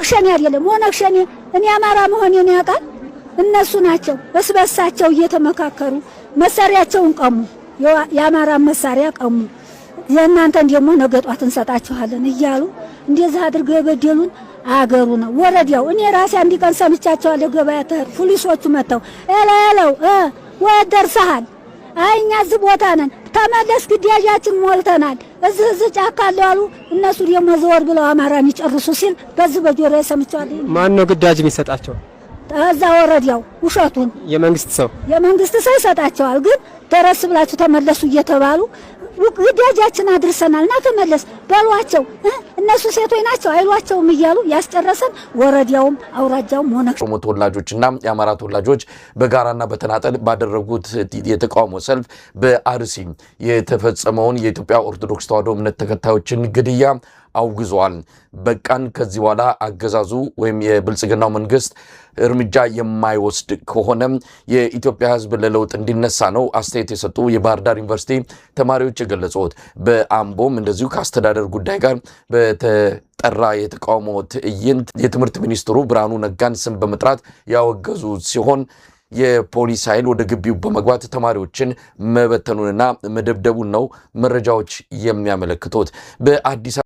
ኦነግ አይደለም ኦነግ ሸኔ እኔ አማራ መሆኔን ያውቃል እነሱ ናቸው በስበሳቸው እየተመካከሩ መሳሪያቸውን ቀሙ የአማራ መሳሪያ ቀሙ የእናንተን ደግሞ ነገጧት እንሰጣችኋለን እያሉ እንደዛ አድርገው የበደሉን አገሩ ነው ወረዲያው እኔ ራሴ አንድ ቀን ሰምቻቸዋለሁ ገበያ ፖሊሶቹ መተው ኤላለው ወደርሰሃል አይኛ እዚህ ቦታ ነን ተመለስ ግዳያችን ሞልተናል እዚህ ጫካ አሉ እነሱ ደግሞ ዘወር ብለው አማራን ይጨርሱ ሲል በዚህ በጆሮዬ ሰምቻለሁ ማን ነው ግዳጅ የሚሰጣቸው ታዛ ወረዲያው ውሸቱን የመንግስት ሰው ይሰጣቸዋል ግን ተረስ ብላችሁ ተመለሱ እየተባሉ ግዳጃችን አድርሰናልና ተመለስ ባሏቸው እነሱ ሴቶች ናቸው አይሏቸውም እያሉ ያስጨረሰን ወረዲያውም አውራጃውም ሆነ ኦሮሞ ተወላጆችና የአማራ ተወላጆች በጋራና በተናጠል ባደረጉት የተቃውሞ ሰልፍ በአርሲ የተፈጸመውን የኢትዮጵያ ኦርቶዶክስ ተዋሕዶ እምነት ተከታዮችን ግድያ አውግዟል። በቃን ከዚህ በኋላ አገዛዙ ወይም የብልጽግናው መንግስት እርምጃ የማይወስድ ከሆነ የኢትዮጵያ ሕዝብ ለለውጥ እንዲነሳ ነው አስተያየት የሰጡ የባህር ዳር ዩኒቨርሲቲ ተማሪዎች የገለጹት። በአምቦም እንደዚሁ ከአስተዳደር ጉዳይ ጋር በተጠራ የተቃውሞ ትዕይንት የትምህርት ሚኒስትሩ ብርሃኑ ነጋን ስም በመጥራት ያወገዙ ሲሆን የፖሊስ ኃይል ወደ ግቢው በመግባት ተማሪዎችን መበተኑንና መደብደቡን ነው መረጃዎች የሚያመለክቱት። በአዲስ